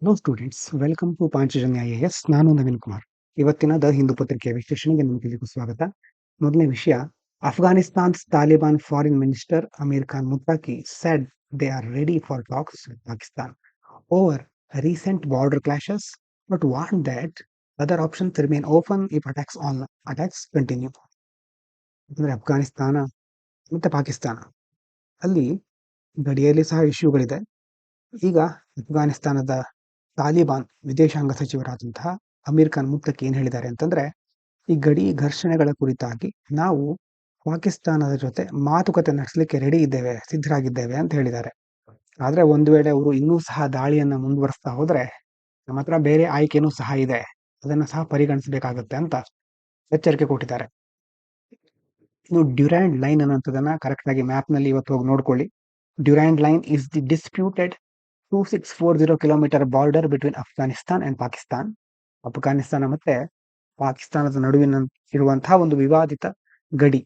Hello students, welcome to Panchajanya IAS. ನಾನು ನವೀನ್ ಕುಮಾರ್. ಇವತ್ತಿನ the Hindu ಪತ್ರಿಕೆಯ ವಿಶ್ಲೇಷಣೆಗೆ ನಿಮಗೆಲ್ಲರಿಗೂ ಸ್ವಾಗತ. ಮೊದಲನೇ ವಿಷಯ, Afghanistan's Taliban foreign minister Amir Khan Muttaqi said they are ready for talks with Pakistan over recent border clashes, but warned that other options remain open if attacks continue. ಅಂದ್ರೆ ಅಫ್ಘಾನಿಸ್ತಾನ ಮತ್ತೆ ಪಾಕಿಸ್ತಾನ ಅಲ್ಲಿ ಗಡಿಯಲ್ಲಿ ಸಹ ಇಶ್ಯೂಗಳಿದೆ. ಈಗ ಅಫ್ಘಾನಿಸ್ತಾನದ ತಾಲಿಬಾನ್ ವಿದೇಶಾಂಗ ಸಚಿವರಾದಂತಹ ಅಮೀರ್ ಖಾನ್ ಮುತ್ತಕಿ ಏನ್ ಹೇಳಿದ್ದಾರೆ ಅಂತಂದ್ರೆ, ಈ ಗಡಿ ಘರ್ಷಣೆಗಳ ಕುರಿತಾಗಿ ನಾವು ಪಾಕಿಸ್ತಾನದ ಜೊತೆ ಮಾತುಕತೆ ನಡೆಸಲಿಕ್ಕೆ ರೆಡಿ ಇದ್ದೇವೆ, ಸಿದ್ಧರಾಗಿದ್ದೇವೆ ಅಂತ ಹೇಳಿದ್ದಾರೆ. ಆದ್ರೆ ಒಂದು ವೇಳೆ ಅವರು ಇನ್ನೂ ಸಹ ದಾಳಿಯನ್ನ ಮುಂದುವರಿಸ್ತಾ ಹೋದ್ರೆ ನಮ್ಮ ಹತ್ರ ಬೇರೆ ಆಯ್ಕೆನೂ ಸಹ ಇದೆ, ಅದನ್ನ ಸಹ ಪರಿಗಣಿಸಬೇಕಾಗುತ್ತೆ ಅಂತ ಎಚ್ಚರಿಕೆ ಕೊಟ್ಟಿದ್ದಾರೆ. ಇನ್ನು ಡ್ಯೂರಾಂಡ್ ಲೈನ್ ಅನ್ನೋಂಥದನ್ನ ಕರೆಕ್ಟ್ ಆಗಿ ಮ್ಯಾಪ್ ನಲ್ಲಿ ಇವತ್ತು ಹೋಗಿ ನೋಡ್ಕೊಳ್ಳಿ. Durand line is the disputed 2640 kilometre border between Afghanistan and Pakistan. Afghanistan ಮತ್ತೆ ಪಾಕಿಸ್ತಾನದ ನಡುವಿನ ಇರುವಂತಹ ಒಂದು ವಿವಾದಿತ ಗಡಿ.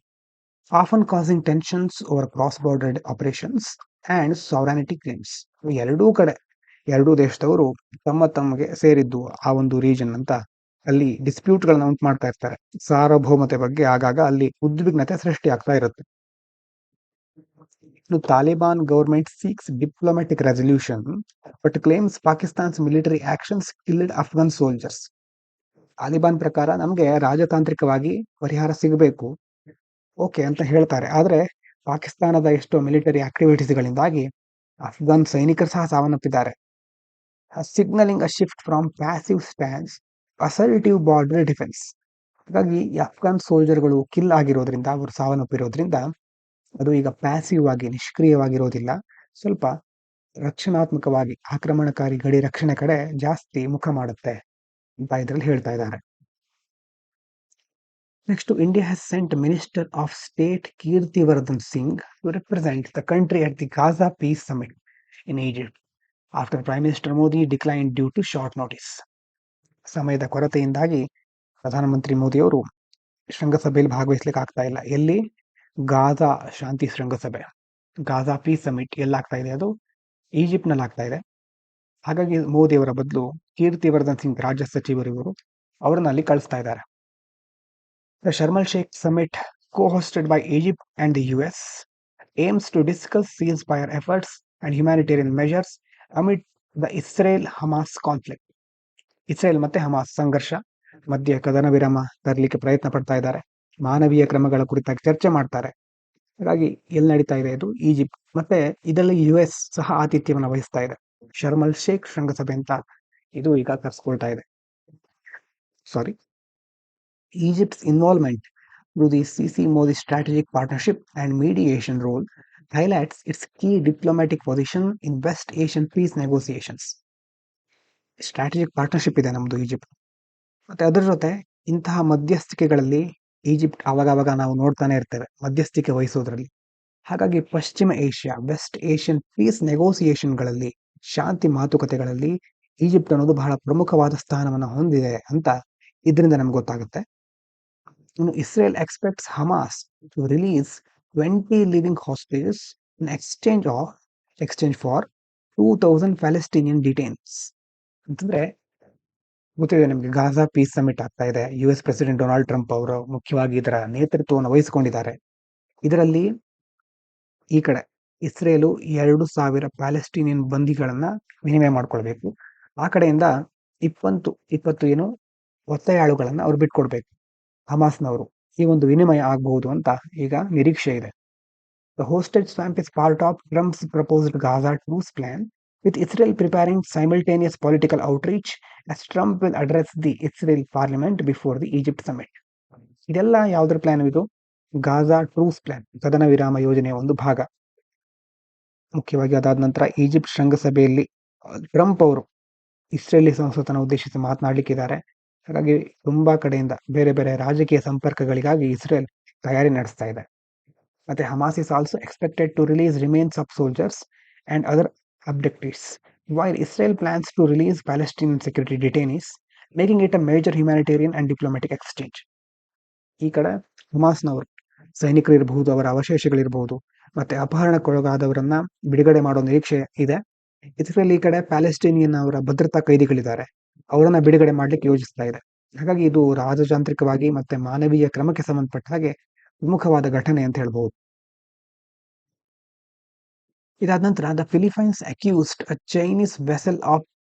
Often causing tensions over cross border operations and sovereignty claims. ಎರಡೂ ದೇಶದವರು ತಮಗೆ ಸೇರಿದ್ದು ಆ ಒಂದು ರೀಜನ್ ಅಂತ ಅಲ್ಲಿ ಡಿಸ್ಪ್ಯೂಟ್ ಗಳನ್ನ ಉಂಟು ಮಾಡ್ತಾ ಇರ್ತಾರೆ. ಸಾರ್ವಭೌಮತೆ ಬಗ್ಗೆ ಆಗಾಗ ಅಲ್ಲಿ ಉದ್ವಿಗ್ನತೆ ಸೃಷ್ಟಿ ಆಗ್ತಾ ಇರುತ್ತೆ. Taliban government seeks diplomatic resolution but claims Pakistan's military actions killed Afghan soldiers. Taliban ಪ್ರಕಾರ ನಮಗೆ ರಾಜತಾಂತ್ರಿಕವಾಗಿ ಪರಿಹಾರ ಸಿಗಬೇಕು, ಓಕೆ ಅಂತ ಹೇಳ್ತಾರೆ. ಆದ್ರೆ ಪಾಕಿಸ್ತಾನದ ಎಷ್ಟೋ ಮಿಲಿಟರಿ ಆಕ್ಟಿವಿಟೀಸ್ಗಳಿಂದಾಗಿ ಅಫ್ಘಾನ್ ಸೈನಿಕರು ಸಹ ಸಾವನ್ನಪ್ಪಿದ್ದಾರೆ. Signalling a shift from passive stance assertive border defence. ಹಾಗಾಗಿ ಈ ಅಫ್ಘಾನ್ ಸೋಲ್ಜರ್ಗಳು ಕಿಲ್ ಆಗಿರೋದ್ರಿಂದ, ಅವರು ಸಾವನ್ನಪ್ಪಿರೋದ್ರಿಂದ ಅದು ಈಗ ಪ್ಯಾಸಿವ್ ಆಗಿ ನಿಷ್ಕ್ರಿಯವಾಗಿರೋದಿಲ್ಲ, ಸ್ವಲ್ಪ ರಕ್ಷಣಾತ್ಮಕವಾಗಿ ಆಕ್ರಮಣಕಾರಿ ಗಡಿ ರಕ್ಷಣೆ ಕಡೆ ಜಾಸ್ತಿ ಮುಖ ಮಾಡುತ್ತೆ ಅಂತ ಇದರಲ್ಲಿ ಹೇಳ್ತಾ ಇದ್ದಾರೆ. Next, India has sent minister of state Kirtivardhan Singh to represent the country at the Gaza peace summit in Egypt after prime minister Modi decline due to short notice. ಸಮಯದ ಕೊರತೆಯಿಂದಾಗಿ ಪ್ರಧಾನಮಂತ್ರಿ ಮೋದಿಯವರು ಶೃಂಗಸಭೆಯಲ್ಲಿ ಭಾಗವಹಿಸ್ಲಿಕ್ಕೆ ಆಗ್ತಾ ಇಲ್ಲ. ಎಲ್ಲಿ? ಗಾಜಾ ಶಾಂತಿ ಶೃಂಗಸಭೆ, ಗಾಜಾ ಪೀಸ್ ಸಮಿಟ್ ಎಲ್ಲಾಗ್ತಾ ಇದೆ? ಅದು ಈಜಿಪ್ಟ್ ನಲ್ಲಿ ಆಗ್ತಾ ಇದೆ. ಹಾಗಾಗಿ ಮೋದಿ ಅವರ ಬದಲು ಕೀರ್ತಿವರ್ಧನ್ ಸಿಂಗ್ ರಾಜ್ಯ ಸಚಿವರು ಇವರು ಅವರನ್ನ ಅಲ್ಲಿ ಕಳಿಸ್ತಾ ಇದ್ದಾರೆ. The Sharm el Sheikh summit co-hosted by Egypt and the US aims to discuss ceasefire efforts and humanitarian measures amid the Israel-Hamas conflict. Israel ಮತ್ತೆ ಹಮಾಸ್ ಸಂಘರ್ಷ ಮಧ್ಯೆ ಕದನ ವಿರಾಮ ತರಲಿಕ್ಕೆ ಪ್ರಯತ್ನ ಪಡ್ತಾ ಇದ್ದಾರೆ, ಮಾನವೀಯ ಕ್ರಮಗಳ ಕುರಿತಾಗಿ ಚರ್ಚೆ ಮಾಡ್ತಾರೆ. ಹಾಗಾಗಿ ಎಲ್ಲಿ ನಡೀತಾ ಇದೆ? ಇದು ಈಜಿಪ್ಟ್. ಮತ್ತೆ ಇದರಲ್ಲಿ US ಸಹ ಆತಿಥ್ಯವನ್ನು ವಹಿಸ್ತಾ ಇದೆ. ಶರ್ಮಲ್ ಶೇಖ್ ಶೃಂಗಸಭೆ ಅಂತ ಇದು ಈಗ ಕರೆಸ್ಕೊಳ್ತಾ ಇದೆ. Egypt's involvement through the CC Modi strategic partnership and mediation role highlights its key diplomatic position in West Asian peace negotiations. Strategic partnership ಇದೆ ನಮ್ದು ಈಜಿಪ್ಟ್. ಮತ್ತೆ ಅದರ ಜೊತೆ ಇಂತಹ ಮಧ್ಯಸ್ಥಿಕೆಗಳಲ್ಲಿ ಈಜಿಪ್ಟ್ ಅವಾಗವಾಗ ನಾವು ನೋಡ್ತಾನೆ ಇರ್ತೇವೆ, ಮಧ್ಯಸ್ಥಿಕೆ ವಹಿಸೋದ್ರಲ್ಲಿ. ಹಾಗಾಗಿ ಪಶ್ಚಿಮ ಏಷ್ಯಾ, ವೆಸ್ಟ್ ಏಷ್ಯನ್ ಪೀಸ್ ನೆಗೋಸಿಯೇಷನ್ಗಳಲ್ಲಿ, ಶಾಂತಿ ಮಾತುಕತೆಗಳಲ್ಲಿ ಈಜಿಪ್ಟ್ ಅನ್ನೋದು ಬಹಳ ಪ್ರಮುಖವಾದ ಸ್ಥಾನವನ್ನು ಹೊಂದಿದೆ ಅಂತ ಇದರಿಂದ ನಮ್ಗೆ ಗೊತ್ತಾಗುತ್ತೆ. Israel expects Hamas to release 20 living hostages in exchange for 2,000 Palestinian detainees. ಅಂತಂದ್ರೆ ಗೊತ್ತಿದೆ ನಿಮಗೆ, ಗಾಜಾ ಪೀಸ್ ಸಮಿಟ್ ಆಗ್ತಾ ಇದೆ. US ಪ್ರೆಸಿಡೆಂಟ್ ಡೊನಾಲ್ಡ್ ಟ್ರಂಪ್ ಅವರು ಮುಖ್ಯವಾಗಿ ಇದರ ನೇತೃತ್ವವನ್ನು ವಹಿಸಿಕೊಂಡಿದ್ದಾರೆ. ಇದರಲ್ಲಿ ಈ ಕಡೆ ಇಸ್ರೇಲು 2,000 ಪ್ಯಾಲೆಸ್ಟೀನಿಯನ್ ಬಂದಿಗಳನ್ನ ವಿನಿಮಯ ಮಾಡ್ಕೊಳ್ಬೇಕು, ಆ ಕಡೆಯಿಂದ 20 ಏನು ಒತ್ತೆಯಾಳುಗಳನ್ನ ಅವ್ರು ಬಿಟ್ಕೊಡ್ಬೇಕು ಹಮಾಸ್ನವರು. ಈ ಒಂದು ವಿನಿಮಯ ಆಗಬಹುದು ಅಂತ ಈಗ ನಿರೀಕ್ಷೆ ಇದೆ. The hostage swamp is part of Trump's proposed Gaza truce plan, with Israel preparing simultaneous political outreach as Trump will address the Israel parliament before the Egypt summit. ಇದೆಲ್ಲ ಯಾವುದರ ಪ್ಲಾನ್? ಇದು ಗಾಜಾ ಟ್ರೂಸ್ ಪ್ಲಾನ್, ಕದನ ವಿರಾಮ ಯೋಜನೆಯ ಒಂದು ಭಾಗ. ಮುಖ್ಯವಾಗಿ ಅದಾದ ನಂತರ ಈಜಿಪ್ಟ್ ಶೃಂಗಸಭೆಯಲ್ಲಿ ಟ್ರಂಪ್ ಅವರು ಇಸ್ರೇಲಿ ಸಂಸತ್ತನ್ನು ಉದ್ದೇಶಿಸಿ ಮಾತನಾಡಲಿಕ್ಕಿದ್ದಾರೆ. ಹಾಗಾಗಿ ತುಂಬಾ ಕಡೆಯಿಂದ ಬೇರೆ ಬೇರೆ ರಾಜಕೀಯ ಸಂಪರ್ಕಗಳಿಗಾಗಿ ಇಸ್ರೇಲ್ ತಯಾರಿ ನಡೆಸ್ತಾ ಇದೆ. ಮತ್ತೆ Hamas is also expected to release remains of soldiers and other abductees, while Israel plans to release Palestinian security detainees, making it a major humanitarian and diplomatic exchange. ಈ ಕಡೆ ಹಮಾಸ್ನವರು ಸೈನಿಕರು ಇರಬಹುದು, ಅವರ ಅವಶೇಷಗಳಿರಬಹುದು, ಮತ್ತೆ ಅಪಹರಣಕ್ಕೊಳಗಾದವರನ್ನ ಬಿಡುಗಡೆ ಮಾಡೋ ನಿರೀಕ್ಷೆ ಇದೆ. ಇಸ್ರೇಲ್ ಈ ಕಡೆ ಪ್ಯಾಲೆಸ್ಟೀನಿಯನ್ ಅವರ ಭದ್ರತಾ ಕೈದಿಗಳಿದ್ದಾರೆ, ಅವರನ್ನ ಬಿಡುಗಡೆ ಮಾಡ್ಲಿಕ್ಕೆ ಯೋಜಿಸ್ತಾ ಇದೆ. ಹಾಗಾಗಿ ಇದು ರಾಜತಾಂತ್ರಿಕವಾಗಿ ಮತ್ತೆ ಮಾನವೀಯ ಕ್ರಮಕ್ಕೆ ಸಂಬಂಧಪಟ್ಟ ಹಾಗೆ ಪ್ರಮುಖವಾದ ಘಟನೆ ಅಂತ ಹೇಳ್ಬಹುದು. ಇದಾದ ನಂತರ the Philippines accused a Chinese vessel of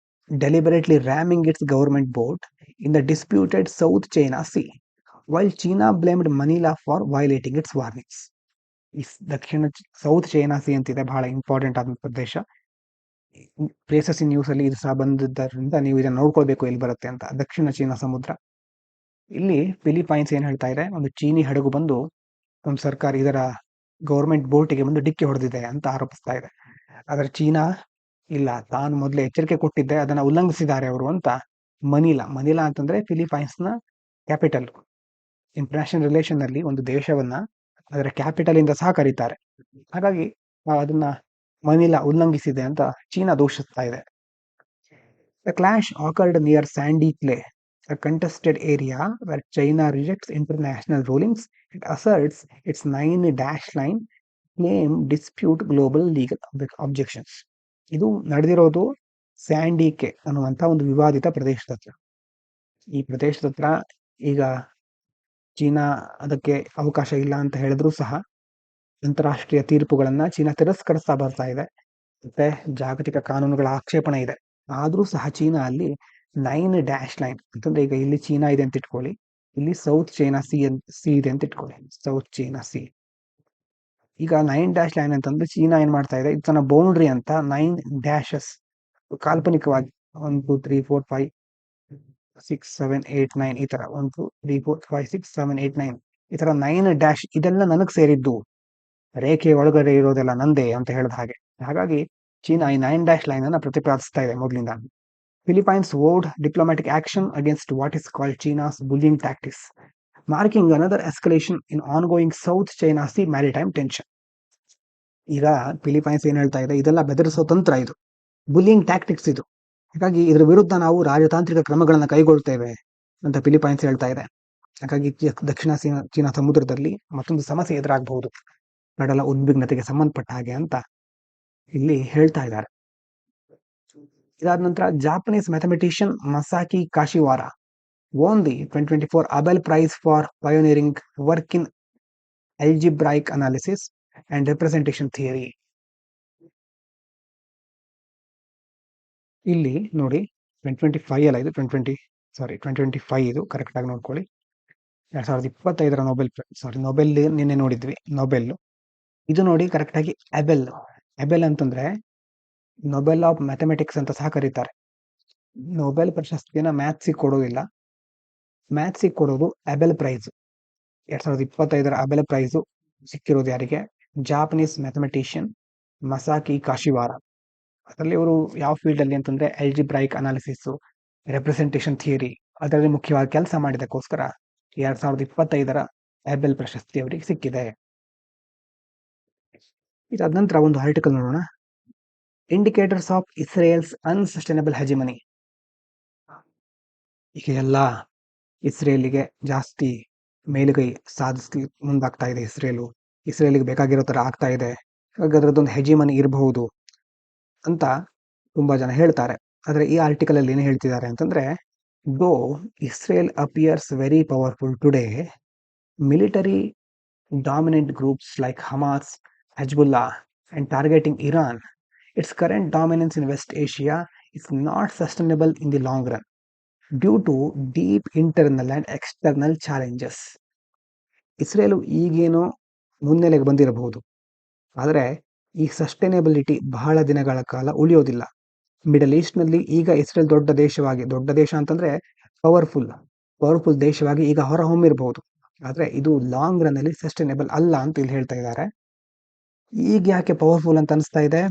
deliberately ramming its government boat in the disputed South China Sea, while China blamed Manila for violating its warnings. ಈ ದಕ್ಷಿಣ ಸೌತ್ ಚೈನಾ ಸಿ ಅಂತಿದೆ, ಬಹಳ ಇಂಪಾರ್ಟೆಂಟ್ ಆದ ಪ್ರದೇಶ. ಪ್ಲೇಸಸ್ ಇನ್ ನ್ಯೂಸ್ ಅಲ್ಲಿ ಇದು ಸಹ ಬಂದಿದ್ದರಿಂದ ನೀವು ಇದನ್ನ ನೋಡ್ಕೊಳ್ಬೇಕು ಎಲ್ಲಿ ಬರುತ್ತೆ ಅಂತ. ದಕ್ಷಿಣ ಚೀನಾ ಸಮುದ್ರ. ಇಲ್ಲಿ ಫಿಲಿಪೈನ್ಸ್ ಏನ್ ಹೇಳ್ತಾ ಇದೆ, ಒಂದು ಚೀನಿ ಹಡಗು ಬಂದು ನಮ್ಮ ಸರ್ಕಾರ ಇದರ ಗೌರ್ಮೆಂಟ್ ಬೋಟಿಗೆ ಬಂದು ಡಿಕ್ಕಿ ಹೊಡೆದಿದೆ ಅಂತ ಆರೋಪಿಸ್ತಾ ಇದೆ. ಆದ್ರೆ ಚೀನಾ ಇಲ್ಲ, ತಾನು ಮೊದಲೇ ಎಚ್ಚರಿಕೆ ಕೊಟ್ಟಿದ್ದೆ, ಅದನ್ನ ಉಲ್ಲಂಘಿಸಿದ್ದಾರೆ ಅವರು ಅಂತ. ಮನಿಲಾ ಅಂತಂದ್ರೆ ಫಿಲಿಪೈನ್ಸ್ ನ ಕ್ಯಾಪಿಟಲ್. ಇಂಟರ್ನ್ಯಾಷನಲ್ ರಿಲೇಷನ್ ಅಲ್ಲಿ ಒಂದು ದೇಶವನ್ನ ಅದರ ಕ್ಯಾಪಿಟಲ್ ಇಂದ ಸಹ ಕರೀತಾರೆ. ಹಾಗಾಗಿ ಅದನ್ನ ಮನಿಲಾ ಉಲ್ಲಂಘಿಸಿದೆ ಅಂತ ಚೀನಾ ದೂಷಿಸ್ತಾ ಇದೆ. The clash occurred near Sandy Clay, a contested area where China rejects international rulings and asserts its 9-dash line claim dispute global legal objections. ಇದು ನಡೆದಿರೋದು ಸ್ಯಾಂಡಿಕೆ ಅನ್ನುವಂತ ಒಂದು ವಿವಾದಿತ ಪ್ರದೇಶದ ಹತ್ರ. ಈ ಪ್ರದೇಶದ ಹತ್ರ ಈಗ ಚೀನಾ ಅದಕ್ಕೆ ಅವಕಾಶ ಇಲ್ಲ ಅಂತ ಹೇಳಿದ್ರು ಸಹ ಅಂತಾರಾಷ್ಟ್ರೀಯ ತೀರ್ಪುಗಳನ್ನ ಚೀನಾ ತಿರಸ್ಕರಿಸ್ತಾ ಬರ್ತಾ ಇದೆ. ಮತ್ತೆ ಜಾಗತಿಕ ಕಾನೂನುಗಳ ಆಕ್ಷೇಪಣೆ ಇದೆ. ಆದ್ರೂ ಸಹ ಚೀನಾ ಅಲ್ಲಿ 9-dash ಲೈನ್ ಅಂತಂದ್ರೆ, ಈಗ ಇಲ್ಲಿ ಚೀನಾ ಇದೆ ಅಂತ ಇಟ್ಕೊಳ್ಳಿ, ಇಲ್ಲಿ ಸೌತ್ ಚೈನಾ ಸಿ ಇದೆ ಅಂತ ಇಟ್ಕೊಳ್ಳಿ, ಸೌತ್ ಚೈನಾ ಸಿ. ಈಗ 9-dash ಲೈನ್ ಅಂತಂದ್ರೆ ಚೀನಾ ಏನ್ ಮಾಡ್ತಾ ಇದೆ, ಇದು ತನ್ನ ಬೌಂಡ್ರಿ ಅಂತ 9 ಡ್ಯಾಶಸ್ ಕಾಲ್ಪನಿಕವಾಗಿ 1 2 3 4 5 6 7 8 9 ಈ ತರ 1 2 3 4 5 6 7 8 9 ಈ ತರ 9 ಡ್ಯಾಶ್ ಇದೆಲ್ಲ ನನಗ್ ಸೇರಿದ್ದು, ರೇಖೆ ಒಳಗಡೆ ಇರೋದೆಲ್ಲ ನಂದೇ ಅಂತ ಹೇಳಿದ ಹಾಗೆ. ಹಾಗಾಗಿ ಚೀನಾ ಈ 9-dash ಲೈನ್ ಅನ್ನ ಪ್ರತಿಪಾದಿಸ್ತಾ ಇದೆ ಮೊದಲಿಂದ. Philippines vowed diplomatic action against what is called China's bullying tactics, marking another escalation in ongoing South China Sea maritime tension. ಈಗ ಫಿಲಿಪೈನ್ಸ್ ಏನ್ ಹೇಳ್ತಾ ಇದೆ, ಇದೆಲ್ಲ ಬೆದರಿಸೋ ತಂತ್ರ, ಇದು ಬುಲ್ಲಿಂಗ್ ಟ್ಯಾಕ್ಟಿಕ್ಸ್ ಇದು. ಹಾಗಾಗಿ ಇದರ ವಿರುದ್ಧ ನಾವು ರಾಜತಾಂತ್ರಿಕ ಕ್ರಮಗಳನ್ನ ಕೈಗೊಳ್ತೇವೆ ಅಂತ ಫಿಲಿಪೈನ್ಸ್ ಹೇಳ್ತಾ ಇದೆ. ಹಾಗಾಗಿ ದಕ್ಷಿಣ ಚೀನಾ ಸಮುದ್ರದಲ್ಲಿ ಮತ್ತೊಂದು ಸಮಸ್ಯೆ ಎದುರಾಗಬಹುದು, ಕಡಲ ಉದ್ವಿಗ್ನತೆಗೆ ಸಂಬಂಧಪಟ್ಟ ಹಾಗೆ ಅಂತ ಇಲ್ಲಿ ಹೇಳ್ತಾ ಇದ್ದಾರೆ. ಇದಾದ ನಂತರ Japanese mathematician Masaki Kashiwara won the 2024 Abel Prize for pioneering work in algebraic analysis and representation theory. ಇಲ್ಲಿ ನೋಡಿ 2025 ಅಲ್ಲ, ಇದು 2025 ಇದು ಕರೆಕ್ಟ್ ಆಗಿ ನೋಡ್ಕೊಳ್ಳಿ. 2025 ನೊಬೆಲ್ ನಿನ್ನೆ ನೋಡಿದ್ವಿ, ನೊಬೆಲ್. ಇದು ನೋಡಿ ಕರೆಕ್ಟ್ ಆಗಿ ಅಬೆಲ್ ಅಂತಂದ್ರೆ ನೊಬೆಲ್ ಆಫ್ ಮ್ಯಾಥಮೆಟಿಕ್ಸ್ ಅಂತ ಸಹ ಕರೀತಾರೆ. ನೊಬೆಲ್ ಪ್ರಶಸ್ತಿಯನ್ನ ಮ್ಯಾಥ್ಸಿಗೆ ಕೊಡೋದಿಲ್ಲ, ಮ್ಯಾಥ್ಸಿಗೆ ಕೊಡೋದು ಅಬೆಲ್ ಪ್ರೈಸ್. 2025 ಅಬೆಲ್ ಪ್ರೈಸ್ ಸಿಕ್ಕಿರೋದು ಯಾರಿಗೆ, ಜಾಪನೀಸ್ ಮ್ಯಾಥಮೆಟಿಷಿಯನ್ ಮಸಾಕಿ ಕಾಶಿವಾರ. ಅದರಲ್ಲಿ ಅವರು ಯಾವ ಫೀಲ್ಡ್ ಅಲ್ಲಿ ಅಂತಂದ್ರೆ ಆಲ್ಜಿಬ್ರಾಯಿಕ್ ಅನಾಲಿಸಿಸ್, ರೆಪ್ರೆಸೆಂಟೇಷನ್ ಥಿಯರಿ, ಅದರಲ್ಲಿ ಮುಖ್ಯವಾಗಿ ಕೆಲಸ ಮಾಡಿದಕ್ಕೋಸ್ಕರ 2025 ಅಬೆಲ್ ಪ್ರಶಸ್ತಿ ಅವರಿಗೆ ಸಿಕ್ಕಿದೆ. ಇದಾದ ನಂತರ ಒಂದು ಆರ್ಟಿಕಲ್ ನೋಡೋಣ, ಇಂಡಿಕೇಟರ್ಸ್ ಆಫ್ ಇಸ್ರೇಲ್ಸ್ ಅನ್ಸಸ್ಟೈನಬಲ್ ಹೆಜಿಮನಿ. ಈಗ ಎಲ್ಲ ಇಸ್ರೇಲಿಗೆ ಜಾಸ್ತಿ ಮೇಲುಗೈ ಸಾಧಿಸ್ಲಿ ಮುಂದಾಗ್ತಾ ಇದೆ. ಇಸ್ರೇಲಿಗೆ ಬೇಕಾಗಿರೋ ತರ ಆಗ್ತಾ ಇದೆ. ಹಾಗಾಗಿ ಅದರದ್ದೊಂದು ಹೆಜಿಮನಿ ಇರಬಹುದು ಅಂತ ತುಂಬಾ ಜನ ಹೇಳ್ತಾರೆ. ಆದ್ರೆ ಈ ಆರ್ಟಿಕಲ್ ಅಲ್ಲಿ ಏನು ಹೇಳ್ತಿದ್ದಾರೆ ಅಂತಂದ್ರೆ, ದೋ Israel appears very powerful today, military dominant groups like Hamas, Hezbollah and targeting Iran, its current dominance in West Asia is not sustainable in the long run due to deep internal and external challenges. Israel ಈಗೇನೋ ಮುನ್ನೆಲೆಗೆ ಬಂದಿರಬಹುದು, ಆದರೆ ಈ sustainability ಬಹಳ ದಿನಗಳ ಕಾಲ ಉಳಿಯೋದಿಲ್ಲ. Middle East ನಲ್ಲಿ ಈಗ ಇಸ್ರೇಲ್ ದೊಡ್ಡ ದೇಶ ಅಂತಂದ್ರೆ ಪವರ್ಫುಲ್ ದೇಶವಾಗಿ ಈಗ ಹೊರಹೊಮ್ಮಿರಬಹುದು, ಆದ್ರೆ ಇದು ಲಾಂಗ್ ರನ್ ಅಲ್ಲಿ ಸಸ್ಟೈನೇಬಲ್ ಅಲ್ಲ ಅಂತ ಇಲ್ಲಿ ಹೇಳ್ತಾ ಇದ್ದಾರೆ. ಈಗ ಯಾಕೆ ಪವರ್ಫುಲ್ ಅಂತ ಅನಿಸ್ತಾ ಇದೆ,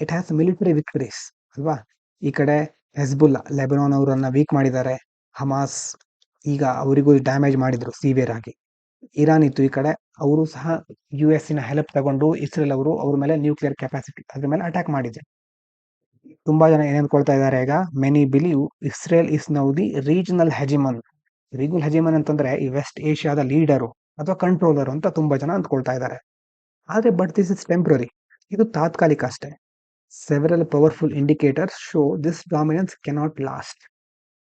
ಇಟ್ ಹ್ಯಾಸ್ ಮಿಲಿಟರಿ ವಿಕ್ಟರೀಸ್ ಅಲ್ವಾ. ಈ ಕಡೆ ಹೆಜ್ಬುಲ್ಲಾ ಲೆಬನಾನ್ ಅವರನ್ನ ವೀಕ್ ಮಾಡಿದ್ದಾರೆ, ಹಮಾಸ್ ಈಗ ಅವರಿಗೂ ಡ್ಯಾಮೇಜ್ ಮಾಡಿದ್ರು ಸಿವಿಯರ್ ಆಗಿ. ಇರಾನ್ ಇತ್ತು ಈ ಕಡೆ, ಅವರು ಸಹ US ನ ಹೆಲ್ಪ್ ತಗೊಂಡು ಇಸ್ರೇಲ್ ಅವರು ಅವ್ರ ಮೇಲೆ ನ್ಯೂಕ್ಲಿಯರ್ ಕೆಪಾಸಿಟಿ ಅದ್ರ ಮೇಲೆ ಅಟ್ಯಾಕ್ ಮಾಡಿದೆ. ತುಂಬಾ ಜನ ಏನ್ ಅನ್ಕೊಳ್ತಾ ಇದ್ದಾರೆ ಈಗ, many believe Israel is now the regional hegemon ಅಂತಂದ್ರೆ ಈ ವೆಸ್ಟ್ ಏಷ್ಯಾದ ಲೀಡರು ಅಥವಾ ಕಂಟ್ರೋಲರ್ ಅಂತ ತುಂಬಾ ಜನ ಅಂದ್ಕೊಳ್ತಾ ಇದ್ದಾರೆ. ಆದ್ರೆ ಬಟ್ ದಿಸ್ ಇಸ್ ಟೆಂಪ್ರರಿ, ಇದು ತಾತ್ಕಾಲಿಕ ಅಷ್ಟೇ. Several powerful indicators show this dominance cannot last.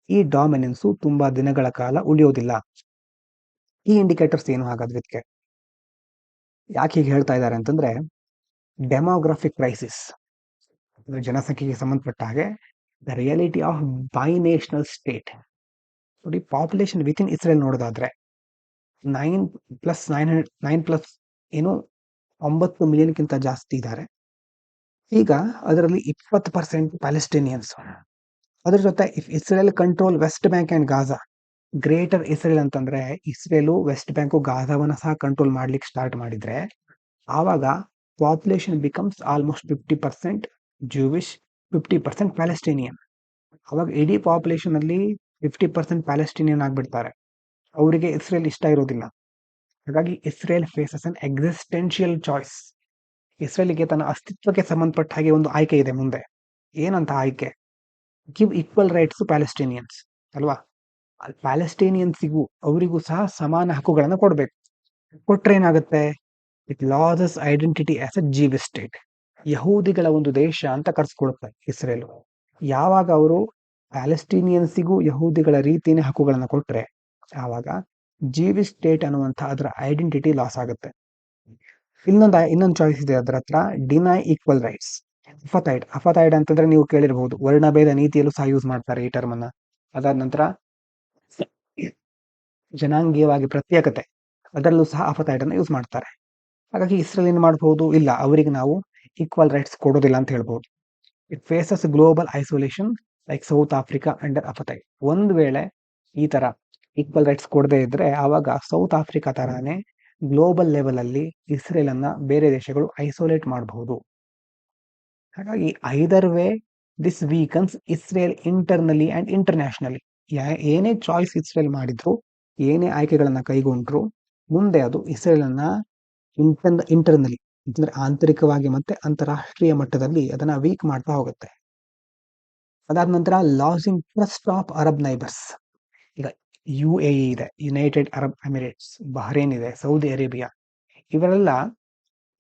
ಈ ಡಾಮಿನೆನ್ಸು ತುಂಬಾ ದಿನಗಳ ಕಾಲ ಉಳಿಯೋದಿಲ್ಲ. ಈ ಇಂಡಿಕೇಟರ್ಸ್ ಏನು ಹಾಗಾದ್ರೆ ಇದಕ್ಕೆ ಯಾಕೆ ಹೀಗೆ ಹೇಳ್ತಾ ಇದ್ದಾರೆ ಅಂತಂದ್ರೆ, ಡೆಮೋಗ್ರಫಿಕ್ ಕ್ರೈಸಿಸ್, ಜನಸಂಖ್ಯೆಗೆ ಸಂಬಂಧಪಟ್ಟ ಹಾಗೆ the reality of by national state. ನೋಡಿ, ಪಾಪ್ಯುಲೇಷನ್ ವಿತ್ ಇನ್ ಇಸ್ರೇಲ್ ನೋಡೋದಾದ್ರೆ 9+9 ಏನು 9 ಮಿಲಿಯನ್ಗಿಂತ ಜಾಸ್ತಿ ಇದ್ದಾರೆ. ಈಗ ಅದರಲ್ಲಿ 20% ಪ್ಯಾಲೆಸ್ಟೀನಿಯನ್ಸ್. ಅದ್ರ ಜೊತೆ if Israel control West Bank and Gaza, greater Israel ಅಂತಂದ್ರೆ ಇಸ್ರೇಲು ವೆಸ್ಟ್ ಬ್ಯಾಂಕು ಗಾಜಾವನ್ನ ಸಹ ಕಂಟ್ರೋಲ್ ಮಾಡ್ಲಿಕ್ಕೆ ಸ್ಟಾರ್ಟ್ ಮಾಡಿದ್ರೆ ಆವಾಗ population becomes almost 50% Jewish, 50% Palestinian. ಅವಾಗ ಇಡೀ ಪಾಪ್ಯುಲೇಷನ್ ಅಲ್ಲಿ 50% ಪ್ಯಾಲೆಸ್ಟೀನಿಯನ್ ಆಗ್ಬಿಡ್ತಾರೆ. ಅವರಿಗೆ ಇಸ್ರೇಲ್ ಇಷ್ಟ ಇರೋದಿಲ್ಲ. ಹಾಗಾಗಿ ಇಸ್ರೇಲ್ ಫೇಸಸ್ ಅನ್ ಎಕ್ಸಿಸ್ಟೆನ್ಷಿಯಲ್ ಚಾಯ್ಸ್. ಇಸ್ರೇಲಿಗೆ ತನ್ನ ಅಸ್ತಿತ್ವಕ್ಕೆ ಸಂಬಂಧಪಟ್ಟ ಹಾಗೆ ಒಂದು ಆಯ್ಕೆ ಇದೆ ಮುಂದೆ. ಏನಂತ ಆಯ್ಕೆ? Give equal rights to Palestinians ಅಲ್ವಾ? ಪ್ಯಾಲೆಸ್ಟೀನಿಯನ್ಸಿಗೂ ಅವರಿಗೂ ಸಹ ಸಮಾನ ಹಕ್ಕುಗಳನ್ನು ಕೊಡಬೇಕು. ಕೊಟ್ರೆ ಏನಾಗುತ್ತೆ? It loses identity as a Jewish state. ಯಹೂದಿಗಳ ಒಂದು ದೇಶ ಅಂತ ಕರ್ಸ್ಕೊಡುತ್ತೆ ಇಸ್ರೇಲ್. ಯಾವಾಗ ಅವರು ಪ್ಯಾಲೆಸ್ಟೀನಿಯನ್ಸಿಗೂ ಯಹೂದಿಗಳ ರೀತಿಯ ಹಕ್ಕುಗಳನ್ನು ಕೊಟ್ರೆ ಆವಾಗ ಜೀವಿಶ್ ಸ್ಟೇಟ್ ಅನ್ನುವಂಥ ಅದರ ಐಡೆಂಟಿಟಿ ಲಾಸ್ ಆಗುತ್ತೆ. ಇನ್ನೊಂದು ಚಾಯ್ಸ್ ಇದೆ ಅದರ ಹತ್ರ, ಡಿನೈ ಈಕ್ವಲ್ ರೈಟ್ಸ್. ಅಫತೈಡ್ ಅಂತಂದ್ರೆ ನೀವು ಕೇಳಿರಬಹುದು, ವರ್ಣಭೇದ ನೀತಿಯಲ್ಲೂ ಸಹ ಯೂಸ್ ಮಾಡ್ತಾರೆ ಈ ಟರ್ಮ್ ಅನ್ನ. ಅದಾದ ನಂತರ ಜನಾಂಗೀಯವಾಗಿ ಪ್ರತ್ಯೇಕತೆ, ಅದರಲ್ಲೂ ಸಹ ಅಫತೈಡ್ ಅನ್ನು ಯೂಸ್ ಮಾಡ್ತಾರೆ. ಹಾಗಾಗಿ ಇಸ್ರೇಲ್ ಏನ್ ಮಾಡಬಹುದು? ಇಲ್ಲ, ಅವರಿಗೆ ನಾವು ಈಕ್ವಲ್ ರೈಟ್ಸ್ ಕೊಡೋದಿಲ್ಲ ಅಂತ ಹೇಳ್ಬಹುದು. It faces global isolation like South Africa under apartheid. ಒಂದು ವೇಳೆ ಈ ತರ ಈಕ್ವಲ್ ರೈಟ್ಸ್ ಕೊಡದೇ ಇದ್ರೆ ಆವಾಗ ಸೌತ್ ಆಫ್ರಿಕಾ ತರಾನೇ ಗ್ಲೋಬಲ್ ಲೆವೆಲ್ ಅಲ್ಲಿ ಇಸ್ರೇಲ್ ಅನ್ನ ಬೇರೆ ದೇಶಗಳು ಐಸೋಲೇಟ್ ಮಾಡಬಹುದು. ಹಾಗಾಗಿ either way this weakens Israel internally and internationally. ಏನೇ ಚಾಯ್ಸ್ ಇಸ್ರೇಲ್ ಮಾಡಿದ್ರು, ಏನೇ ಆಯ್ಕೆಗಳನ್ನ ಕೈಗೊಂಡ್ರು, ಮುಂದೆ ಅದು ಇಸ್ರೇಲ್ ಅನ್ನ ಇಂಟರ್ನಲಿ ಅಂದ್ರೆ ಆಂತರಿಕವಾಗಿ ಮತ್ತೆ ಅಂತಾರಾಷ್ಟ್ರೀಯ ಮಟ್ಟದಲ್ಲಿ ಅದನ್ನ ವೀಕ್ ಮಾಡ್ತಾ ಹೋಗುತ್ತೆ. ಅದಾದ ನಂತರ losing trust of Arab neighbours. ಈಗ UAE ಇದೆ, ಯುನೈಟೆಡ್ ಅರಬ್ ಎಮಿರೇಟ್ಸ್, ಬಹ್ರೇನ್ ಇದೆ, ಸೌದಿ ಅರೇಬಿಯಾ, ಇವರೆಲ್ಲ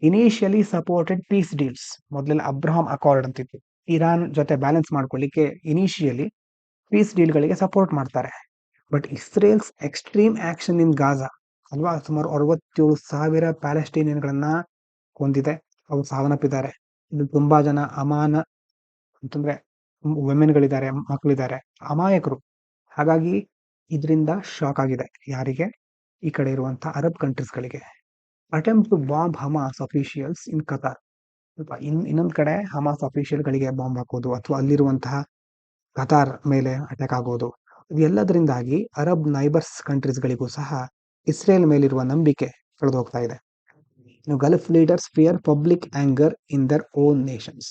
ಇನಿಷಿಯಲಿ ಸಪೋರ್ಟೆಡ್ ಪೀಸ್ ಡೀಲ್ಸ್. ಮೊದಲೆಲ್ಲ ಅಬ್ರಹಾಂ ಅಕಾರ್ಡ್ ಅಂತಿತ್ತು. ಇರಾನ್ ಜೊತೆ ಬ್ಯಾಲೆನ್ಸ್ ಮಾಡ್ಕೊಳ್ಳಿಕ್ಕೆ ಇನಿಷಿಯಲಿ ಪೀಸ್ ಡೀಲ್ಗಳಿಗೆ ಸಪೋರ್ಟ್ ಮಾಡ್ತಾರೆ. But Israel's extreme action in Gaza ಅಲ್ವಾ, ಸುಮಾರು 67,000 ಪ್ಯಾಲೆಸ್ಟೀನಿಯನ್ಗಳನ್ನ ಕೊಂದಿದೆ, ಅವರು ಸಾವನ್ನಪ್ಪಿದ್ದಾರೆ. ಇದು ತುಂಬಾ ಜನ ಅಂತಂದ್ರೆ ವುಮೆನ್ಗಳಿದ್ದಾರೆ, ಮಕ್ಕಳಿದ್ದಾರೆ, ಅಮಾಯಕರು. ಹಾಗಾಗಿ ಇದರಿಂದ ಶಾಕ್ ಆಗಿದೆ ಯಾರಿಗೆ? ಈ ಕಡೆ ಇರುವಂತಹ ಅರಬ್ ಕಂಟ್ರೀಸ್ಗಳಿಗೆ. Attempt to bomb Hamas officials in Qatar. ಇನ್ನೊಂದ್ ಕಡೆ ಹಮಾಸ್ ಅಫಿಷಿಯಲ್ಗಳಿಗೆ ಬಾಂಬ್ ಹಾಕೋದು ಅಥವಾ ಅಲ್ಲಿರುವಂತಹ ಕತಾರ್ ಮೇಲೆ ಅಟ್ಯಾಕ್ ಆಗೋದು, ಇದೆಲ್ಲದರಿಂದಾಗಿ ಅರಬ್ ನೈಬರ್ಸ್ ಕಂಟ್ರೀಸ್ಗಳಿಗೂ ಸಹ ಇಸ್ರೇಲ್ ಮೇಲಿರುವ ನಂಬಿಕೆ ಕಳೆದು ಹೋಗ್ತಾ ಇದೆ. Gulf leaders fear public anger in their own Nations.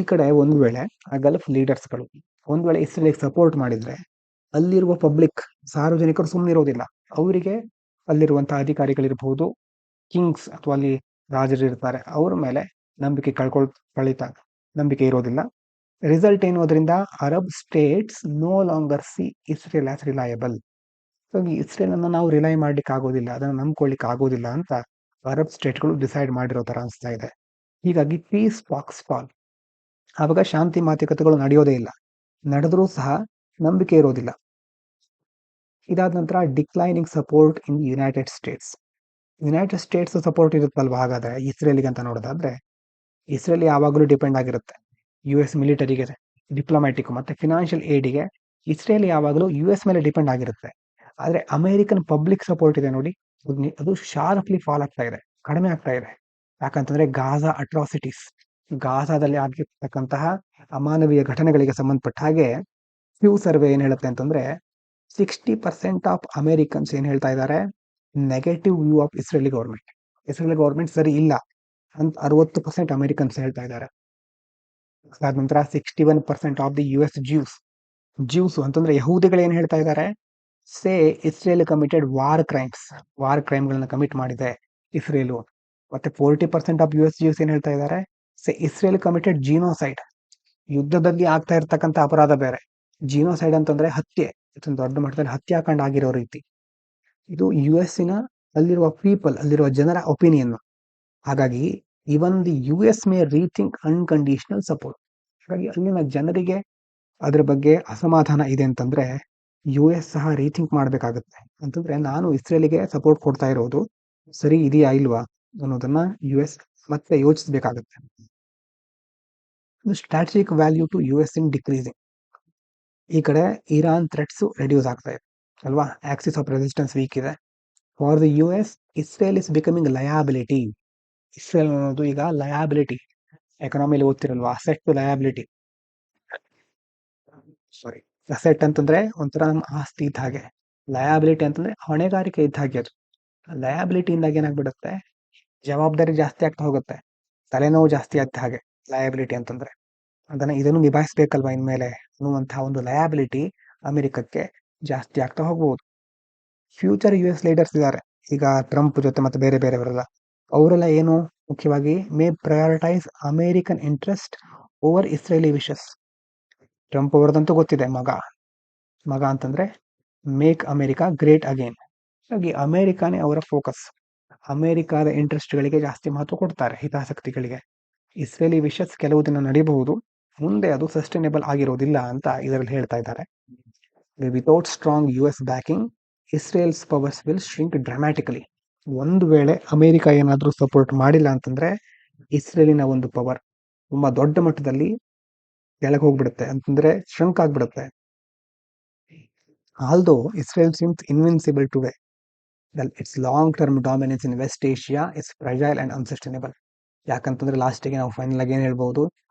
ಈ ಕಡೆ ಒಂದು ವೇಳೆ ಆ ಗಲ್ಫ್ ಲೀಡರ್ಸ್ಗಳು ಒಂದು ವೇಳೆ ಇಸ್ರೇಲ್ಗೆ ಸಪೋರ್ಟ್ ಮಾಡಿದ್ರೆ ಅಲ್ಲಿರುವ ಪಬ್ಲಿಕ್, ಸಾರ್ವಜನಿಕರು ಸುಮ್ಮನಿರೋದಿಲ್ಲ. ಅವರಿಗೆ ಅಲ್ಲಿರುವಂತಹ ಅಧಿಕಾರಿಗಳಿರಬಹುದು, ಕಿಂಗ್ಸ್ ಅಥವಾ ಅಲ್ಲಿ ರಾಜರು ಇರ್ತಾರೆ, ಅವ್ರ ಮೇಲೆ ನಂಬಿಕೆ ಇರೋದಿಲ್ಲ. ರಿಸಲ್ಟ್ ಏನು? ಅದರಿಂದ Arab states no longer see Israel as reliable. Israel ಅನ್ನ ನಾವು ರಿಲೈ ಮಾಡ್ಲಿಕ್ಕೆ ಆಗೋದಿಲ್ಲ, ಅದನ್ನ ನಂಬ್ಕೊಳ್ಳಿಕ್ಕೆ ಆಗೋದಿಲ್ಲ ಅಂತ ಅರಬ್ ಸ್ಟೇಟ್ಗಳು ಡಿಸೈಡ್ ಮಾಡಿರೋ ತರ ಅನಿಸ್ತಾ ಇದೆ. ಹೀಗಾಗಿ ಪೀಸ್ ಟಾಕ್ಸ್ ಫಾಲ್. ಆವಾಗ ಶಾಂತಿ ಮಾತುಕತೆಗಳು ನಡೆಯೋದೇ ಇಲ್ಲ, ನಡೆದ್ರೂ ಸಹ ನಂಬಿಕೆ ಇರೋದಿಲ್ಲ. ಇದಾದ ನಂತರ declining support in United States support ಇರುತ್ತಲ್ವಾ? ಹಾಗಾದ್ರೆ ಇಸ್ರೇಲಿಗೆ ಅಂತ ನೋಡೋದಾದ್ರೆ ಇಸ್ರೇಲ್ ಯಾವಾಗಲೂ ಡಿಪೆಂಡ್ ಆಗಿರುತ್ತೆ US ಮಿಲಿಟರಿಗೆ, ಡಿಪ್ಲೊಮ್ಯಾಟಿಕ್ ಮತ್ತೆ ಫಿನಾನ್ಷಿಯಲ್ ಏಡಿಗೆ. ಇಸ್ರೇಲ್ ಯಾವಾಗಲೂ US ಮೇಲೆ ಡಿಪೆಂಡ್ ಆಗಿರುತ್ತೆ. ಆದ್ರೆ ಅಮೆರಿಕನ್ ಪಬ್ಲಿಕ್ ಸಪೋರ್ಟ್ ಇದೆ ನೋಡಿ, ಅದು ಶಾರ್ಪ್ಲಿ ಫಾಲ್ ಆಗ್ತಾ ಇದೆ, ಕಡಿಮೆ ಆಗ್ತಾ ಇದೆ. ಯಾಕಂತಂದ್ರೆ ಗಾಜಾ ಅಟ್ರಾಸಿಟೀಸ್, ಗಾಜಾದಲ್ಲಿ ಆಗಿರ್ತಕ್ಕಂತಹ ಅಮಾನವೀಯ ಘಟನೆಗಳಿಗೆ ಸಂಬಂಧಪಟ್ಟ ಹಾಗೆ ಫ್ಯೂ ಸರ್ವೆ ಏನ್ ಹೇಳುತ್ತೆ ಅಂತಂದ್ರೆ 60% ಆಫ್ ಅಮೆರಿಕನ್ಸ್ ಏನ್ ಹೇಳ್ತಾ ಇದ್ದಾರೆ, negative view of Israeli government ಸರಿ ಇಲ್ಲ ಅಂತ 60% ಅಮೆರಿಕನ್ಸ್ ಹೇಳ್ತಾ ಇದ್ದಾರೆ. ಅದಾದ ನಂತರ 61% ಆಫ್ ದಿ US ಜ್ಯೂಸ್ ಅಂತಂದ್ರೆ ಯಹೂದಿಗಳು ಏನ್ ಹೇಳ್ತಾ ಇದ್ದಾರೆ, ಸೇ ಇಸ್ರೇಲ್ ಕಮಿಟೆಡ್ ವಾರ್ ಕ್ರೈಮ್ಗಳನ್ನ ಕಮಿಟ್ ಮಾಡಿದೆ ಇಸ್ರೇಲು. ಮತ್ತೆ 40% ಆಫ್ US ಜ್ಯೂಸ್ ಏನ್ ಹೇಳ್ತಾ ಇದ್ದಾರೆ, ಸೇ ಇಸ್ರೇಲ್ ಕಮಿಟೆಡ್ ಜಿನೋಸೈಡ್. ಯುದ್ಧದಲ್ಲಿ ಆಗ್ತಾ ಇರ್ತಕ್ಕಂಥ ಅಪರಾಧ ಬೇರೆ, ಜಿನೋಸೈಡ್ ಅಂತಂದ್ರೆ ಹತ್ಯೆ, ಇದೊಂದು ದೊಡ್ಡ ಮಟ್ಟದಲ್ಲಿ ಹತ್ಯಾಕಾಂಡ ಆಗಿರೋ ರೀತಿ. ಇದು US ಅಲ್ಲಿರುವ ಜನರ ಒಪಿನಿಯನ್. ಹಾಗಾಗಿ even the US May rethink unconditional support. ಹಾಗಾಗಿ ಅಲ್ಲಿನ ಜನರಿಗೆ ಅದ್ರ ಬಗ್ಗೆ ಅಸಮಾಧಾನ ಇದೆ ಅಂತಂದ್ರೆ US ಸಹ ರೀಥಿಂಕ್ ಮಾಡಬೇಕಾಗುತ್ತೆ. ಅಂತಂದ್ರೆ ನಾನು ಇಸ್ರೇಲಿಗೆ ಸಪೋರ್ಟ್ ಕೊಡ್ತಾ ಇರೋದು ಸರಿ ಇದೆಯಾ ಇಲ್ವಾ ಅನ್ನೋದನ್ನ US ಮತ್ತೆ ಯೋಚಿಸಬೇಕಾಗುತ್ತೆ. Strategic value to US in decreasing. ಈ ಕಡೆ ಇರಾನ್ ಥ್ರೆಟ್ಸ್ ರೆಡ್ಯೂಸ್ ಆಗ್ತಾ ಇದೆ ಅಲ್ವಾ, ಆಕ್ಸಿಸ್ ಆಫ್ ರೆಸಿಸ್ಟೆನ್ಸ್ ವೀಕ್ ಇದೆ. For the US Israel is becoming liability. Israel ಅನ್ನೋದು ಈಗ ಲಯಾಬಿಲಿಟಿ. ಎಕನಾಮಿಲಿ ಓದ್ತಿರಲ್ವಾ, asset to liability. Sorry, asset ಅಂತಂದ್ರೆ ಒಂಥರ ನಮ್ಮ ಆಸ್ತಿ ಇದ್ದ ಹಾಗೆ, ಲಯಾಬಿಲಿಟಿ ಅಂತಂದ್ರೆ ಹೊಣೆಗಾರಿಕೆ ಇದ್ದ ಹಾಗೆ. ಅದು ಲಯಾಬಿಲಿಟಿ ಇಂದಾಗ ಏನಾಗ್ಬಿಡುತ್ತೆ, ಜವಾಬ್ದಾರಿ ಜಾಸ್ತಿ ಆಗ್ತಾ ಹೋಗುತ್ತೆ, ತಲೆನೋವು ಜಾಸ್ತಿ ಆಗ್ತಾ ಹಾಗೆ ಲಯಾಬಿಲಿಟಿ ಅಂತಂದ್ರೆ. ಇದನ್ನು ನಿಭಾಯಿಸ್ಬೇಕಲ್ವಾ ಇನ್ಮೇಲೆ ಅನ್ನುವಂತಹ ಒಂದು ಲಯಾಬಿಲಿಟಿ ಅಮೆರಿಕಕ್ಕೆ ಜಾಸ್ತಿ ಆಗ್ತಾ ಹೋಗ್ಬೋದು. ಫ್ಯೂಚರ್ US ಲೀಡರ್ಸ್ ಇದ್ದಾರೆ ಈಗ ಟ್ರಂಪ್ ಜೊತೆ ಮತ್ತೆ ಬೇರೆ ಬೇರೆಯವರೆಲ್ಲ. ಅವರೆಲ್ಲ ಏನು ಮುಖ್ಯವಾಗಿ may prioritise American interest over Israeli wishes. Trump ಅವರದಂತೂ ಗೊತ್ತಿದೆ, ಮಗ ಅಂತಂದ್ರೆ ಮೇಕ್ ಅಮೆರಿಕಾ ಗ್ರೇಟ್ ಅಗೇನ್. ಹಾಗಾಗಿ ಅಮೆರಿಕಾನೇ ಅವರ ಫೋಕಸ್. ಅಮೆರಿಕಾದ ಇಂಟ್ರೆಸ್ಟ್ಗಳಿಗೆ ಜಾಸ್ತಿ ಮಹತ್ವ ಕೊಡ್ತಾರೆ, ಹಿತಾಸಕ್ತಿಗಳಿಗೆ. ಇಸ್ರೇಲಿ ವಿಷಸ್ ಕೆಲವು ದಿನ ನಡೀಬಹುದು, ಮುಂದೆ ಅದು ಸಸ್ಟೈನೇಬಲ್ ಆಗಿರೋದಿಲ್ಲ ಅಂತ ಇದರಲ್ಲಿ ಹೇಳ್ತಾ ಇದ್ದಾರೆ. Without strong US backing Israel's powers will shrink dramatically. ಒಂದು ವೇಳೆ ಅಮೆರಿಕ ಏನಾದರೂ ಸಪೋರ್ಟ್ ಮಾಡಿಲ್ಲ ಅಂತಂದ್ರೆ ಇಸ್ರೇಲಿನ ಒಂದು ಪವರ್ ತುಂಬಾ ದೊಡ್ಡ ಮಟ್ಟದಲ್ಲಿ ಕೆಳಗೆ ಹೋಗ್ಬಿಡುತ್ತೆ, ಅಂತಂದ್ರೆ ಶ್ರಿಂಕ್ ಆಗ್ಬಿಡುತ್ತೆ. Although Israel seems invincible today, it's long term dominance in West Asia is fragile and unsustainable. ಯಾಕಂತಂದ್ರೆ ಲಾಸ್ಟಿಗೆ ನಾವು ಫೈನಲ್ ಆಗಿ ಏನ್ ಹೇಳ್ಬಹುದು,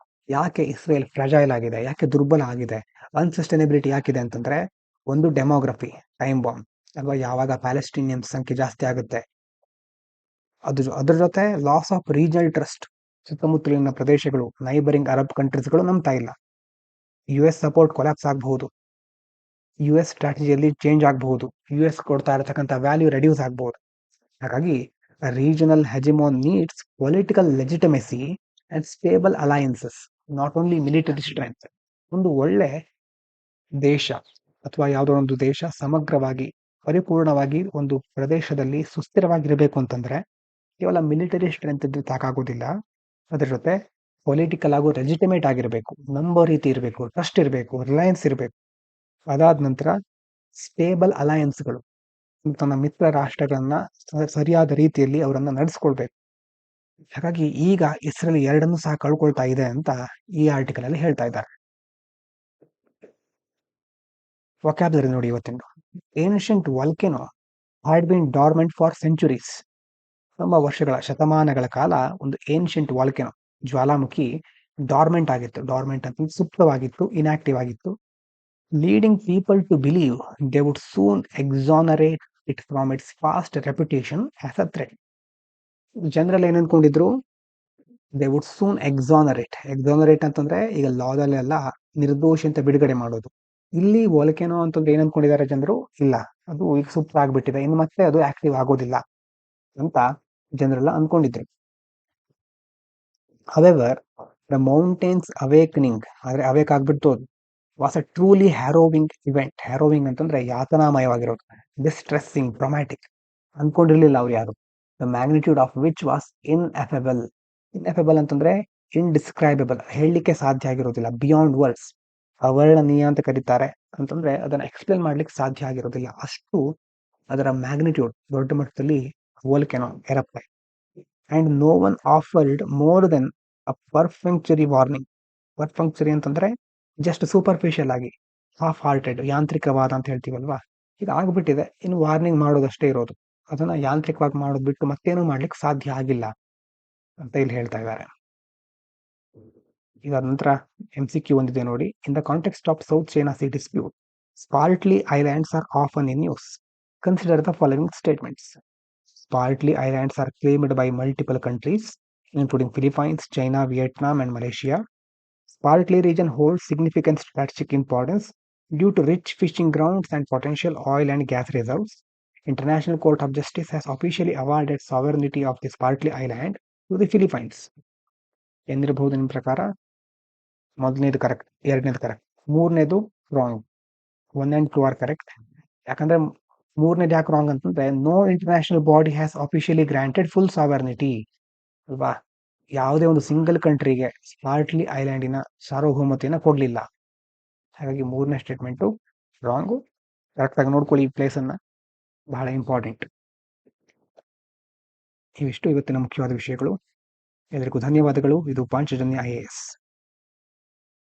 ಯಾಕೆ ಇಸ್ರೇಲ್ ಫ್ರಜೈಲ್ ಆಗಿದೆ, ಯಾಕೆ ದುರ್ಬಲ ಆಗಿದೆ, ಅನ್ಸಸ್ಟೈನೇಬಿಲಿಟಿ ಯಾಕಿದೆ ಅಂತಂದ್ರೆ, ಒಂದು ಡೆಮೋಗ್ರಫಿ, ಟೈಮ್ ಬಾಂಬ್ ಅಲ್ವಾ, ಯಾವಾಗ ಪ್ಯಾಲೆಸ್ಟೀನಿಯನ್ ಸಂಖ್ಯೆ ಜಾಸ್ತಿ ಆಗುತ್ತೆ ಅದ್ರ ಜೊತೆ ಲಾಸ್ ಆಫ್ ರೀಜನಲ್ ಟ್ರಸ್ಟ್. ಸುತ್ತಮುತ್ತಲಿನ ಪ್ರದೇಶಗಳು, ನೈಬರಿಂಗ್ ಅರಬ್ ಕಂಟ್ರೀಸ್ಗಳು ನಂಬ್ತಾ ಇಲ್ಲ. US ಸಪೋರ್ಟ್ ಕೊಲ್ಯಾಪ್ಸ್ ಆಗಬಹುದು, US ಸ್ಟ್ರಾಟಜಿಯಲ್ಲಿ ಚೇಂಜ್ ಆಗಬಹುದು, US ಕೊಡ್ತಾ ಇರತಕ್ಕಂಥ ವ್ಯಾಲ್ಯೂ ರೆಡ್ಯೂಸ್ ಆಗಬಹುದು. ಹಾಗಾಗಿ regional hegemon needs political legitimacy and stable alliances, not only military strength. ಒಂದು ಒಳ್ಳೆ ದೇಶ ಅಥವಾ ಯಾವುದೋ ಒಂದು ದೇಶ ಸಮಗ್ರವಾಗಿ ಪರಿಪೂರ್ಣವಾಗಿ ಒಂದು ಪ್ರದೇಶದಲ್ಲಿ ಸುಸ್ಥಿರವಾಗಿರಬೇಕು ಅಂತಂದ್ರೆ ಕೇವಲ ಮಿಲಿಟರಿ ಸ್ಟ್ರೆಂತ್ ಇದ್ರೆ ಸಾಕಾಗೋದಿಲ್ಲ. ಅದ್ರ ಜೊತೆ ಪೊಲಿಟಿಕಲ್ ಹಾಗೂ ಲೆಜಿಟಿಮೇಟ್ ಆಗಿರಬೇಕು, ನಂಬೋ ರೀತಿ ಇರಬೇಕು, ಟ್ರಸ್ಟ್ ಇರಬೇಕು, ರಿಲಯನ್ಸ್ ಇರಬೇಕು. ಅದಾದ ನಂತರ ಸ್ಟೇಬಲ್ ಅಲಯನ್ಸ್ಗಳು, ತನ್ನ ಮಿತ್ರ ರಾಷ್ಟ್ರಗಳನ್ನ ಸರಿಯಾದ ರೀತಿಯಲ್ಲಿ ಅವರನ್ನ ನಡೆಸ್ಕೊಳ್ಬೇಕು. ಹಾಗಾಗಿ ಈಗ ಇಸ್ರೇಲ್ ಎರಡನ್ನೂ ಸಹ ಕಳ್ಕೊಳ್ತಾ ಇದೆ ಅಂತ ಈ ಆರ್ಟಿಕಲ್ ಅಲ್ಲಿ ಹೇಳ್ತಾ ಇದ್ದಾರೆ. ವೊಕ್ಯಾಬ್ಯುಲರಿ ನೋಡಿ ಇವತ್ತಿನ. Ancient volcano had been dormant for centuries. ತುಂಬಾ ವರ್ಷಗಳ, ಶತಮಾನಗಳ ಕಾಲ ಒಂದು ಏನ್ಷಿಯಂಟ್ ವಾಲ್ಕೆನೋ, ಜ್ವಾಲಾಮುಖಿ ಡಾರ್ಮೆಂಟ್ ಆಗಿತ್ತು. ಡಾರ್ಮೆಂಟ್ ಅಂತ ಸುಪ್ತವಾಗಿತ್ತು, ಇನ್ಆಕ್ಟಿವ್ ಆಗಿತ್ತು. Leading people to believe they would soon exonerate it from its past reputation as a threat. ಜನರಲ್ಲಿ ಏನ್ ಅನ್ಕೊಂಡಿದ್ರು, they would soon exonerate. Exonerate ಅಂತಂದ್ರೆ ಈಗ ಲಾದಲ್ಲೆಲ್ಲ ನಿರ್ದೋಷಿ ಅಂತ ಬಿಡುಗಡೆ ಮಾಡೋದು. ಇಲ್ಲಿ ವಾಲ್ಕೆನೋ ಅಂತಂದ್ರೆ ಏನ್ ಅನ್ಕೊಂಡಿದ್ದಾರೆ ಜನರು, ಇಲ್ಲ ಅದು ಈಗ ಸುಪ್ತ ಆಗ್ಬಿಟ್ಟಿದೆ, ಇನ್ನು ಮತ್ತೆ ಅದು ಆಕ್ಟಿವ್ ಆಗೋದಿಲ್ಲ ಅಂತ ಜನರೆಲ್ಲ ಅನ್ಕೊಂಡಿದ್ರು. ಹವೆವರ್ ದ ಮೌಂಟೇನ್ಸ್ ಅವೇಕನಿಂಗ್, ಆದ್ರೆ ಅವೇಕ್ ಆಗ್ಬಿಟ್ಟು was a truly harrowing event. Harrowing ಅಂತಂದ್ರೆ ಯಾತನಾಮಯವಾಗಿರೋದು, ಡಿಸ್ಟ್ರೆಸ್ಸಿಂಗ್, ಟ್ರೊಮ್ಯಾಟಿಕ್. ಅನ್ಕೊಂಡಿರ್ಲಿಲ್ಲ ಅವ್ರು ಯಾರು. The magnitude of which was ineffable. Ineffable ಅಂತಂದ್ರೆ ಇನ್ಡಿಸ್ಕ್ರೈಬೆಬಲ್, ಹೇಳಲಿಕ್ಕೆ ಸಾಧ್ಯ ಆಗಿರೋದಿಲ್ಲ, ಬಿಯಾಂಡ್ ವರ್ಡ್ಸ್, ಅವರ್ಣನೀಯ ಅಂತ ಕರೀತಾರೆ. ಅಂತಂದ್ರೆ ಅದನ್ನ ಎಕ್ಸ್ಪ್ಲೇನ್ ಮಾಡ್ಲಿಕ್ಕೆ ಸಾಧ್ಯ ಆಗಿರೋದಿಲ್ಲ, ಅಷ್ಟು ಅದರ ಮ್ಯಾಗ್ನಿಟ್ಯೂಡ್ ದೊಡ್ಡ ಮಟ್ಟದಲ್ಲಿ volcano erupt. And no one offered more then a perfunctory warning. Perfunctory ಅಂತಂದ್ರೆ ಜಸ್ಟ್ ಸೂಪರ್ಫಿಷಿಯಲ್ ಆಗಿ, ಹಾಫ್ ಹಾರ್ಟೆಡ್, ಯಾಂತ್ರಿಕವಾದ ಅಂತ ಹೇಳ್ತೀವಲ್ವಾ, ಈಗ ಆಗ್ಬಿಟ್ಟಿದೆ, ಇನ್ನು ವಾರ್ನಿಂಗ್ ಮಾಡೋದಷ್ಟೇ ಇರೋದು, ಅದನ್ನ ಯಾಂತ್ರಿಕವಾಗಿ ಮಾಡೋದು ಬಿಟ್ಟು ಮತ್ತೇನು ಮಾಡ್ಲಿಕ್ಕೆ ಸಾಧ್ಯ ಆಗಿಲ್ಲ ಅಂತ ಇಲ್ಲಿ ಹೇಳ್ತಾ ಇದ್ದಾರೆ. ಇದಾದ ನಂತರ MCQ ಒಂದಿದೆ ನೋಡಿ. In the context of South China Sea dispute, Spratly Islands are often in use. Consider the following statements. Spratly Islands are claimed by multiple countries, including Philippines, China, Vietnam, and Malaysia. Spratly region holds significant strategic importance due to rich fishing grounds and potential oil and gas reserves. International Court of Justice has officially awarded sovereignty of the Spratly Island to the Philippines. ಎಂದಿರಬಹುದು ನಿಮ್ಮ ಪ್ರಕಾರ? ಮೊದಲನೇದು correct, ಎರಡನೇದು correct, ಮೂರನೇದು wrong. 1 and 2 are correct. ಯಾಕಂದ್ರೆ ಮೂರನೇದು ಯಾಕೆ wrong ಅಂತಂದ್ರೆ, no international body has officially granted full sovereignty ಅಲ್ವಾ. ಯಾವುದೇ ಒಂದು ಸಿಂಗಲ್ ಕಂಟ್ರಿಗೆ ಸ್ಪಾರ್ಟ್ಲಿ ಐಲ್ಯಾಂಡಿನ ಸಾರ್ವಭೌಮತೆಯನ್ನು ಕೊಡಲಿಲ್ಲ. ಹಾಗಾಗಿ ಮೂರನೇ ಸ್ಟೇಟ್ಮೆಂಟು ರಾಂಗು. ಕರೆಕ್ಟಾಗಿ ನೋಡ್ಕೊಳ್ಳಿ ಈ ಪ್ಲೇಸನ್ನು, ಬಹಳ ಇಂಪಾರ್ಟೆಂಟ್. ಇವಿಷ್ಟು ಇವತ್ತಿನ ಮುಖ್ಯವಾದ ವಿಷಯಗಳು. ಎಲ್ಲರಿಗೂ ಧನ್ಯವಾದಗಳು. ಇದು ಪಾಂಚಜನ್ಯ IAS.